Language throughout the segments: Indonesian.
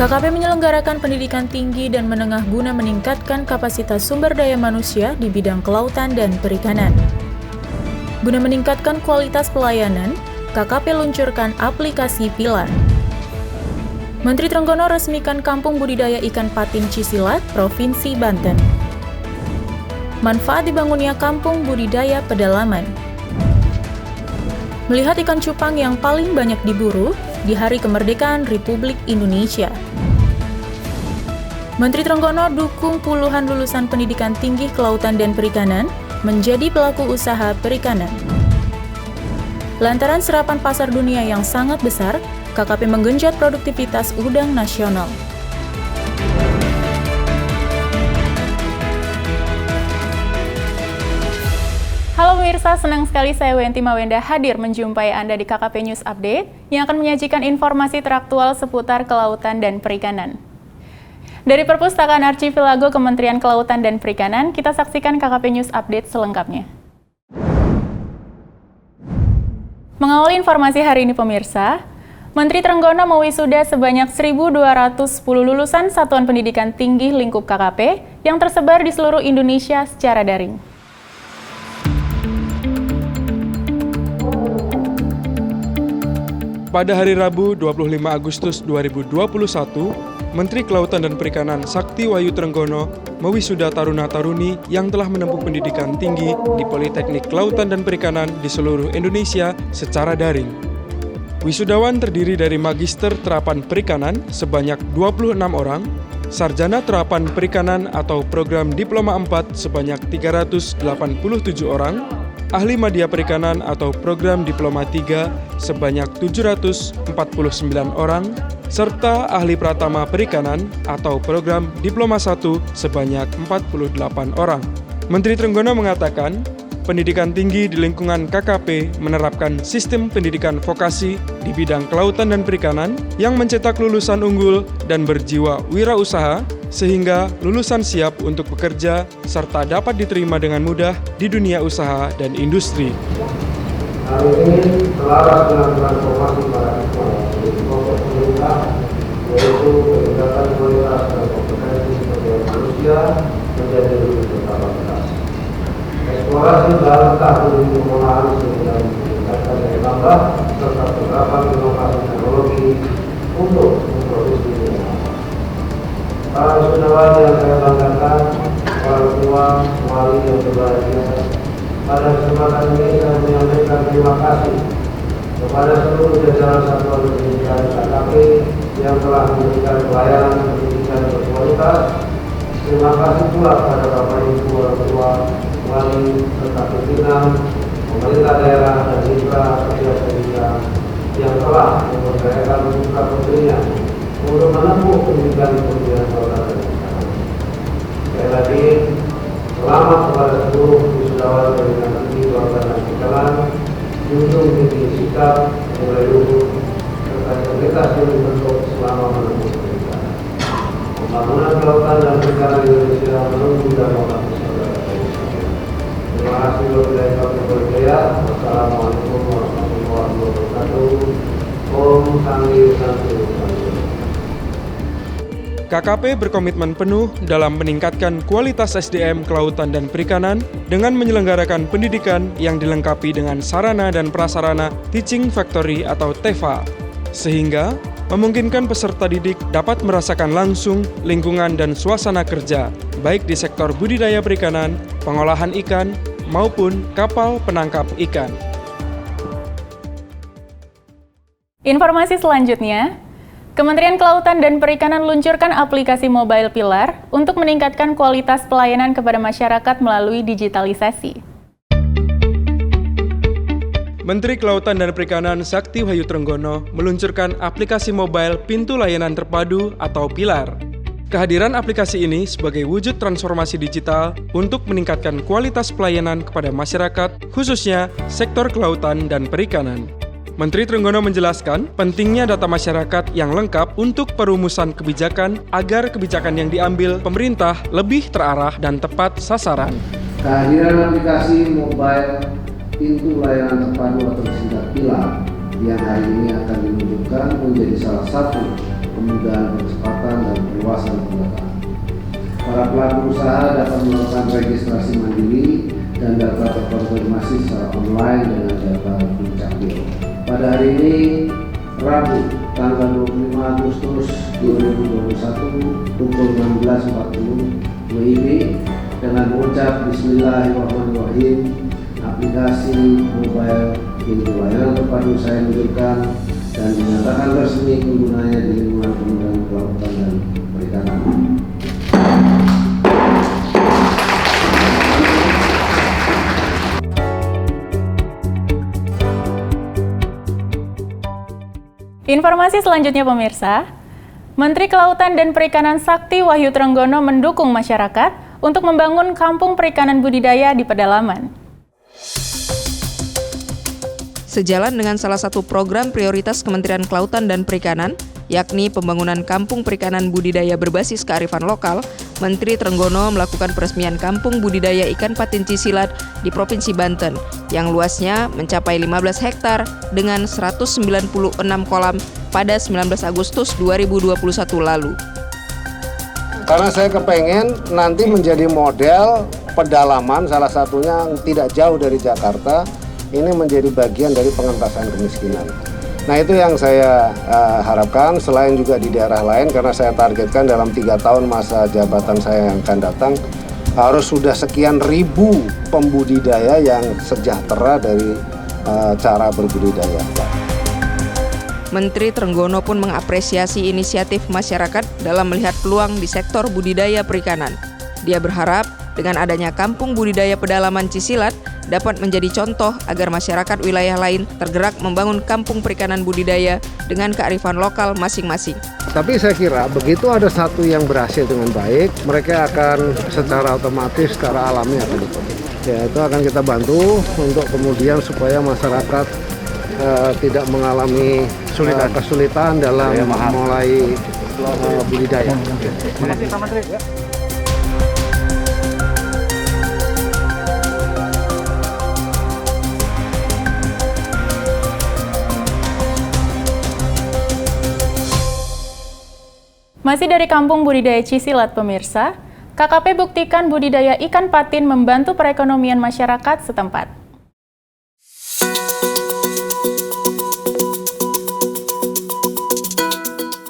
KKP menyelenggarakan pendidikan tinggi dan menengah guna meningkatkan kapasitas sumber daya manusia di bidang kelautan dan perikanan. Guna meningkatkan kualitas pelayanan, KKP luncurkan aplikasi Pilar. Menteri Trenggono resmikan Kampung Budidaya Ikan Patin Cisilat, Provinsi Banten. Manfaat dibangunnya Kampung Budidaya Pedalaman. Melihat ikan cupang yang paling banyak diburu di Hari Kemerdekaan Republik Indonesia. Menteri Trenggono dukung puluhan lulusan pendidikan tinggi kelautan dan perikanan menjadi pelaku usaha perikanan. Lantaran serapan pasar dunia yang sangat besar, KKP menggenjot produktivitas udang nasional. Halo pemirsa, senang sekali saya Wenti Mawenda hadir menjumpai Anda di KKP News Update yang akan menyajikan informasi teraktual seputar kelautan dan perikanan. Dari Perpustakaan Archipelago Kementerian Kelautan dan Perikanan, kita saksikan KKP News Update selengkapnya. Mengawali informasi hari ini pemirsa, Menteri Trenggono mewisuda sebanyak 1.210 lulusan Satuan Pendidikan Tinggi lingkup KKP yang tersebar di seluruh Indonesia secara daring. Pada hari Rabu 25 Agustus 2021, Menteri Kelautan dan Perikanan Sakti Wahyu Trenggono mewisuda taruna-taruni yang telah menempuh pendidikan tinggi di Politeknik Kelautan dan Perikanan di seluruh Indonesia secara daring. Wisudawan terdiri dari Magister Terapan Perikanan sebanyak 26 orang, Sarjana Terapan Perikanan atau Program Diploma 4 sebanyak 387 orang, Ahli Madya Perikanan atau Program Diploma 3 sebanyak 749 orang, serta Ahli Pratama Perikanan atau Program Diploma 1 sebanyak 48 orang. Menteri Trenggono mengatakan, pendidikan tinggi di lingkungan KKP menerapkan sistem pendidikan vokasi di bidang kelautan dan perikanan yang mencetak lulusan unggul dan berjiwa wirausaha sehingga lulusan siap untuk bekerja serta dapat diterima dengan mudah di dunia usaha dan industri. Hari ini selaras dengan transformasi paradigma dari kelompok pemerintah, yaitu peningkatan kualitas dan kompetensi sumber daya manusia menjadi lebih berkapasitas. Eksplorasi dalam tahun pengolahan sehingga meningkatkan daya tambah serta penerapan inovasi teknologi untuk memproduksi minyak. Para wisudawan yang saya banggakan, orang tua, wali yang berbahagia, pada kesempatan ini saya menyampaikan terima kasih kepada seluruh jajaran Satuan Pendidikan KKP yang telah memberikan pelayanan pendidikan berkualitas. Terima kasih pula kepada Bapak Ibu orang tua, wali, serta pimpinan, pemerintah daerah dan mitra setiap pendidikan yang telah memberdayakan putra putrinya untuk menempuh pendidikan kelautan dan perikanan. Sekali lagi, selamat kepada seluruh wisudawan pendidikan tinggi kelautan dan perikanan, junjung tinggi sikap, nilai luhur, serta integritas yang dibentuk selama menempuh pendidikan. Pembangunan kelautan dan perikanan Indonesia menunggu dan waktu saudara. Terima kasih wabillahi taufiq wal hidayah. Wassalamualaikum warahmatullahi wabarakatuh. Om Santi Santi. KKP berkomitmen penuh dalam meningkatkan kualitas SDM kelautan dan perikanan dengan menyelenggarakan pendidikan yang dilengkapi dengan sarana dan prasarana Teaching Factory atau TEFA, sehingga memungkinkan peserta didik dapat merasakan langsung lingkungan dan suasana kerja, baik di sektor budidaya perikanan, pengolahan ikan, maupun kapal penangkap ikan. Informasi selanjutnya, Kementerian Kelautan dan Perikanan luncurkan aplikasi mobile Pilar untuk meningkatkan kualitas pelayanan kepada masyarakat melalui digitalisasi. Menteri Kelautan dan Perikanan Sakti Wahyu Trenggono meluncurkan aplikasi mobile Pintu Layanan Terpadu atau Pilar. Kehadiran aplikasi ini sebagai wujud transformasi digital untuk meningkatkan kualitas pelayanan kepada masyarakat, khususnya sektor kelautan dan perikanan. Menteri Trenggono menjelaskan pentingnya data masyarakat yang lengkap untuk perumusan kebijakan agar kebijakan yang diambil pemerintah lebih terarah dan tepat sasaran. Kehadiran aplikasi mobile Pintu Layanan Terpadu atau disingkat Pilar yang hari ini akan diluncurkan menjadi salah satu kemudahan percepatan dan perluasan pendataan. Para pelaku usaha dapat melakukan registrasi mandiri dan data terkonfirmasi secara online dengan data Dukcapil. Pada hari ini, Rabu, tanggal 25 Agustus 2021, pukul 16.40 WIB, dengan mengucap Bismillahirrahmanirrahim, aplikasi mobile pintu layanan terpadu saya hidupkan dan dinyatakan resmi penggunanya di lingkungan Kementerian Kelautan dan Perikanan. Informasi selanjutnya pemirsa, Menteri Kelautan dan Perikanan Sakti Wahyu Trenggono mendukung masyarakat untuk membangun kampung perikanan budidaya di pedalaman. Sejalan dengan salah satu program prioritas Kementerian Kelautan dan Perikanan, yakni pembangunan kampung perikanan budidaya berbasis kearifan lokal, Menteri Trenggono melakukan peresmian kampung budidaya ikan patin Cisilat di Provinsi Banten, yang luasnya mencapai 15 hektar dengan 196 kolam pada 19 Agustus 2021 lalu. Karena saya kepengen nanti menjadi model pedalaman, salah satunya yang tidak jauh dari Jakarta, ini menjadi bagian dari pengentasan kemiskinan. Nah itu yang saya harapkan, selain juga di daerah lain, karena saya targetkan dalam 3 tahun masa jabatan saya yang akan datang, harus sudah sekian ribu pembudidaya yang sejahtera dari cara berbudidaya. Menteri Trenggono pun mengapresiasi inisiatif masyarakat dalam melihat peluang di sektor budidaya perikanan. Dia berharap dengan adanya kampung budidaya pedalaman Cisilat dapat menjadi contoh agar masyarakat wilayah lain tergerak membangun kampung perikanan budidaya dengan kearifan lokal masing-masing. Tapi saya kira begitu ada satu yang berhasil dengan baik, mereka akan secara otomatis, secara alami akan diikuti. Ya, itu akan kita bantu untuk kemudian supaya masyarakat tidak mengalami kesulitan dalam memulai budidaya. Terima kasih Pak Menteri. Masih dari kampung budidaya Cisilat pemirsa, KKP buktikan budidaya ikan patin membantu perekonomian masyarakat setempat.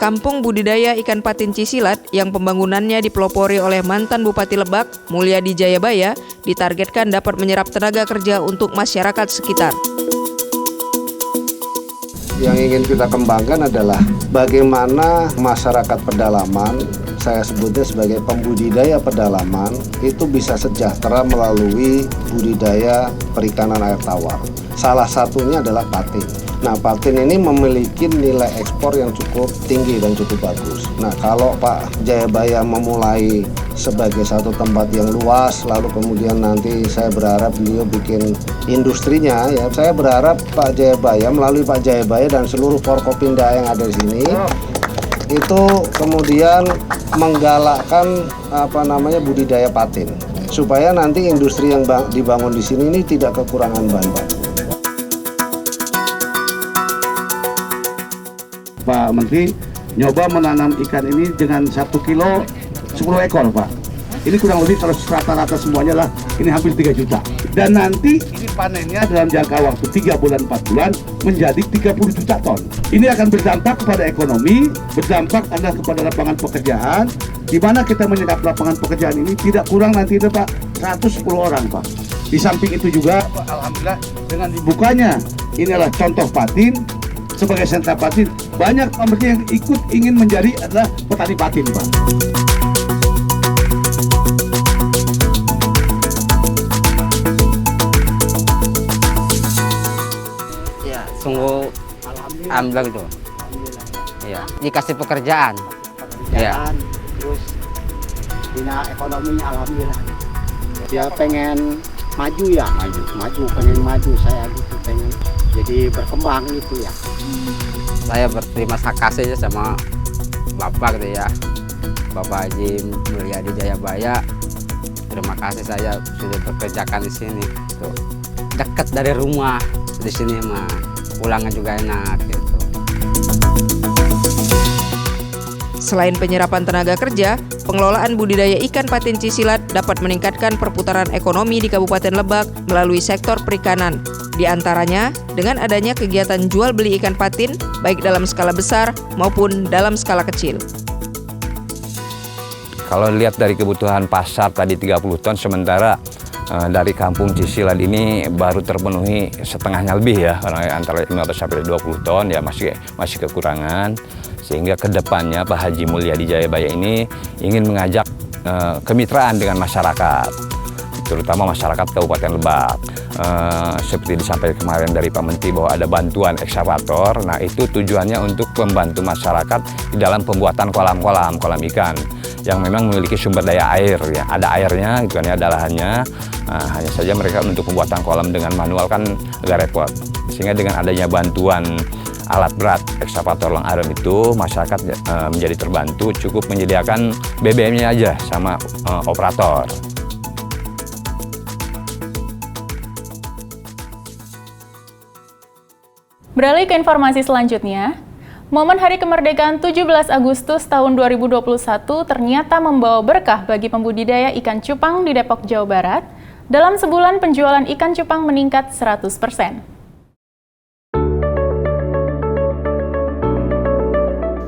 Kampung budidaya ikan patin Cisilat yang pembangunannya dipelopori oleh mantan Bupati Lebak, Mulyadi Jayabaya, ditargetkan dapat menyerap tenaga kerja untuk masyarakat sekitar. Yang ingin kita kembangkan adalah bagaimana masyarakat pedalaman, saya sebutnya sebagai pembudidaya pedalaman, itu bisa sejahtera melalui budidaya perikanan air tawar. Salah satunya adalah patin. Nah, patin ini memiliki nilai ekspor yang cukup tinggi dan cukup bagus. Nah, kalau Pak Jayabaya memulai sebagai satu tempat yang luas, lalu kemudian nanti saya berharap beliau bikin industrinya, ya saya berharap Pak Jayabaya melalui Pak Jayabaya dan seluruh Forkopimda yang ada di sini itu kemudian menggalakkan budidaya patin supaya nanti industri yang dibangun di sini ini tidak kekurangan bahan baku. Pak Menteri nyoba menanam ikan ini dengan 1 kilo 10 ekor Pak. Ini kurang lebih kalau rata-rata semuanya lah ini hampir 3 juta. Dan nanti ini panennya dalam jangka waktu 3 bulan 4 bulan menjadi 30 juta ton. Ini akan berdampak kepada ekonomi, berdampak adalah kepada lapangan pekerjaan, di mana kita menyerap lapangan pekerjaan ini tidak kurang nanti itu Pak 110 orang Pak. Di samping itu juga Pak, alhamdulillah dengan dibukanya inilah contoh patin. Sebagai sentra patin, banyak pemerintah yang ikut ingin menjadi adalah petani patin, Pak. Ya, sungguh alhamdulillah gitu. Ya, dikasih pekerjaan. Ya. Terus bina ekonominya alhamdulillah. Dia pengen maju ya, pengen maju saya gitu, pengen jadi berkembang gitu ya. Saya berterima kasih sama Bapak gitu ya, Bapak Haji Mulyadi Jayabaya. Terima kasih saya sudah bekerjakan di sini. Tuh, dekat dari rumah di sini mah, pulangnya juga enak gitu. Selain penyerapan tenaga kerja, pengelolaan budidaya ikan patin Cisilat dapat meningkatkan perputaran ekonomi di Kabupaten Lebak melalui sektor perikanan. Di antaranya, dengan adanya kegiatan jual beli ikan patin, baik dalam skala besar maupun dalam skala kecil. Kalau lihat dari kebutuhan pasar tadi 30 ton, sementara dari kampung Cisilat ini baru terpenuhi setengahnya lebih ya, antara 15 sampai 20 ton ya masih kekurangan. Sehingga kedepannya Pak Haji Mulyadi Jayabaya ini ingin mengajak kemitraan dengan masyarakat, terutama masyarakat Kabupaten Lebak. Seperti disampaikan kemarin dari Pak Menteri bahwa ada bantuan ekskavator. Nah, itu tujuannya untuk membantu masyarakat di dalam pembuatan kolam ikan yang memang memiliki sumber daya air ya. Ada airnya gitu kan ya, ada lahannya. Hanya saja mereka untuk pembuatan kolam dengan manual kan agak repot. Sehingga dengan adanya bantuan alat berat ekskavator Long Arem itu, masyarakat menjadi terbantu, cukup menyediakan BBM-nya aja sama operator. Beralih ke informasi selanjutnya, momen Hari Kemerdekaan 17 Agustus tahun 2021 ternyata membawa berkah bagi pembudidaya ikan cupang di Depok, Jawa Barat. Dalam sebulan penjualan ikan cupang meningkat 100%.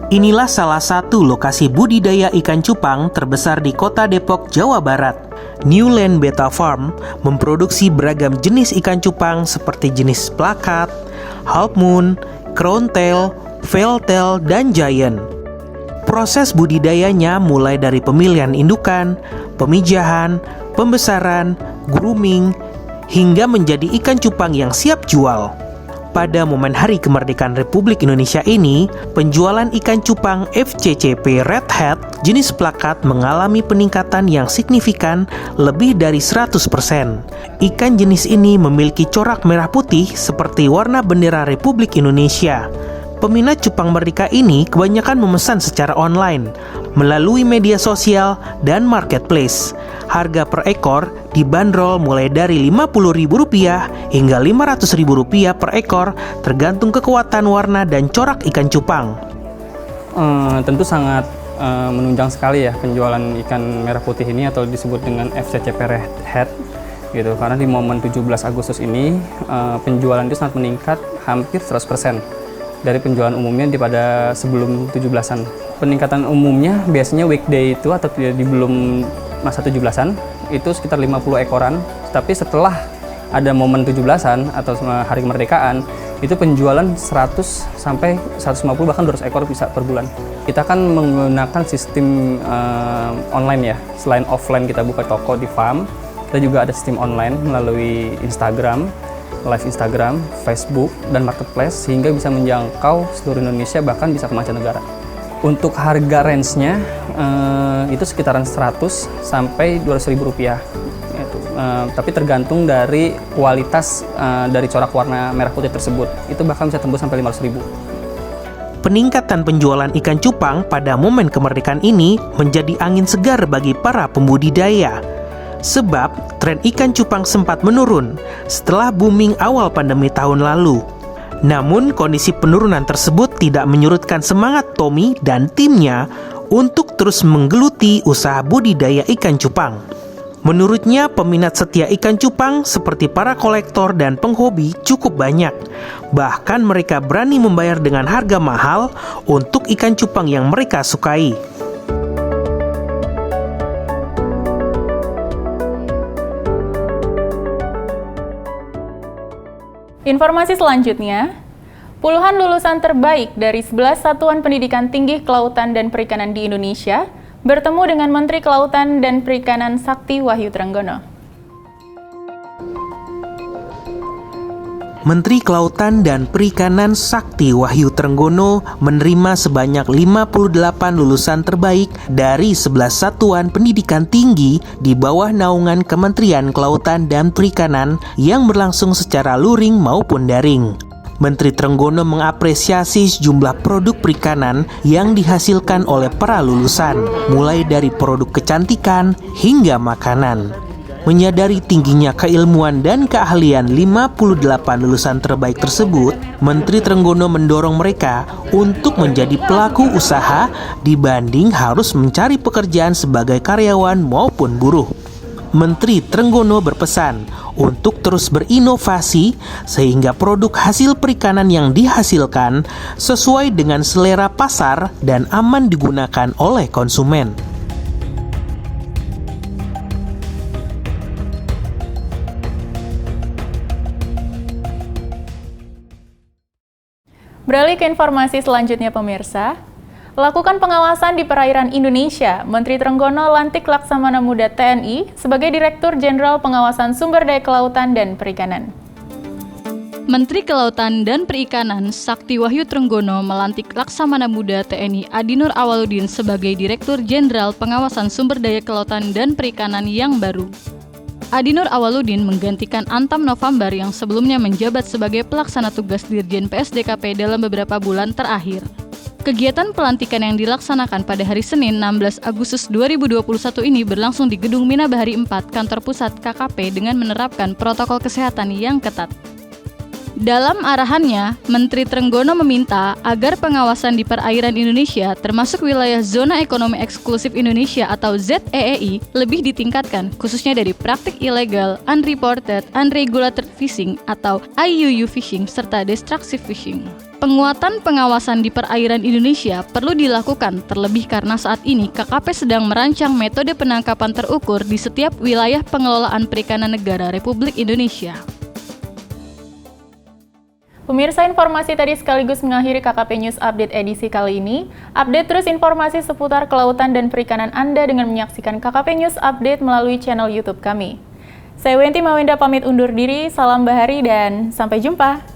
Inilah salah satu lokasi budidaya ikan cupang terbesar di kota Depok, Jawa Barat. New Land Betta Farm memproduksi beragam jenis ikan cupang seperti jenis plakat, half moon, crown tail, veil tail, dan giant. Proses budidayanya mulai dari pemilihan indukan, pemijahan, pembesaran, grooming, hingga menjadi ikan cupang yang siap jual. Pada momen Hari Kemerdekaan Republik Indonesia ini, penjualan ikan cupang FCCP Red Head jenis plakat mengalami peningkatan yang signifikan lebih dari 100%. Ikan jenis ini memiliki corak merah putih seperti warna bendera Republik Indonesia. Peminat cupang merdeka ini kebanyakan memesan secara online, melalui media sosial dan marketplace. Harga per ekor dibanderol mulai dari Rp50.000 hingga Rp500.000 per ekor, tergantung kekuatan warna dan corak ikan cupang. Tentu sangat menunjang sekali ya penjualan ikan merah putih ini, atau disebut dengan FCCP Red Head gitu, karena di momen 17 Agustus ini penjualan itu sangat meningkat hampir 100% dari penjualan umumnya daripada sebelum 17-an. Peningkatan umumnya biasanya weekday itu atau di belum masa 17-an itu sekitar 50 ekoran, tapi setelah ada momen 17-an atau Hari Kemerdekaan itu penjualan 100 sampai 150 bahkan 200 ekor bisa per bulan. Kita kan menggunakan sistem online ya. Selain offline kita buka toko di farm, kita juga ada sistem online melalui Instagram, live Instagram, Facebook, dan marketplace, sehingga bisa menjangkau seluruh Indonesia, bahkan bisa ke mancanegara. Untuk harga range-nya itu sekitaran 100 sampai Rp200.000. Tapi tergantung dari kualitas dari corak warna merah putih tersebut. Itu bahkan bisa tembus sampai Rp500.000. Peningkatan penjualan ikan cupang pada momen kemerdekaan ini menjadi angin segar bagi para pembudidaya. Sebab tren ikan cupang sempat menurun setelah booming awal pandemi tahun lalu. Namun kondisi penurunan tersebut tidak menyurutkan semangat Tommy dan timnya untuk terus menggeluti usaha budidaya ikan cupang. Menurutnya, peminat setia ikan cupang seperti para kolektor dan penghobi cukup banyak. Bahkan mereka berani membayar dengan harga mahal untuk ikan cupang yang mereka sukai. Informasi selanjutnya, puluhan lulusan terbaik dari 11 satuan pendidikan tinggi kelautan dan perikanan di Indonesia bertemu dengan Menteri Kelautan dan Perikanan Sakti Wahyu Trenggono. Menteri Kelautan dan Perikanan Sakti Wahyu Trenggono menerima sebanyak 58 lulusan terbaik dari 11 satuan pendidikan tinggi di bawah naungan Kementerian Kelautan dan Perikanan yang berlangsung secara luring maupun daring. Menteri Trenggono mengapresiasi sejumlah produk perikanan yang dihasilkan oleh para lulusan, mulai dari produk kecantikan hingga makanan. Menyadari tingginya keilmuan dan keahlian 58 lulusan terbaik tersebut, Menteri Trenggono mendorong mereka untuk menjadi pelaku usaha dibanding harus mencari pekerjaan sebagai karyawan maupun buruh. Menteri Trenggono berpesan untuk terus berinovasi sehingga produk hasil perikanan yang dihasilkan sesuai dengan selera pasar dan aman digunakan oleh konsumen. Beralih ke informasi selanjutnya pemirsa. Lakukan pengawasan di perairan Indonesia. Menteri Trenggono lantik Laksamana Muda TNI sebagai Direktur Jenderal Pengawasan Sumber Daya Kelautan dan Perikanan. Menteri Kelautan dan Perikanan Sakti Wahyu Trenggono melantik Laksamana Muda TNI Adinur Awaludin sebagai Direktur Jenderal Pengawasan Sumber Daya Kelautan dan Perikanan yang baru. Adinur Awaludin menggantikan Antam November yang sebelumnya menjabat sebagai pelaksana tugas Dirjen PSDKP dalam beberapa bulan terakhir. Kegiatan pelantikan yang dilaksanakan pada hari Senin 16 Agustus 2021 ini berlangsung di Gedung Mina Bahari 4, kantor pusat KKP dengan menerapkan protokol kesehatan yang ketat. Dalam arahannya, Menteri Trenggono meminta agar pengawasan di perairan Indonesia termasuk wilayah Zona Ekonomi Eksklusif Indonesia atau ZEEI lebih ditingkatkan, khususnya dari praktik ilegal, unreported, unregulated fishing atau IUU fishing serta destructive fishing. Penguatan pengawasan di perairan Indonesia perlu dilakukan terlebih karena saat ini KKP sedang merancang metode penangkapan terukur di setiap wilayah pengelolaan perikanan negara Republik Indonesia. Pemirsa, informasi tadi sekaligus mengakhiri KKP News Update edisi kali ini. Update terus informasi seputar kelautan dan perikanan Anda dengan menyaksikan KKP News Update melalui channel YouTube kami. Saya Wenti Mawenda pamit undur diri, salam bahari dan sampai jumpa.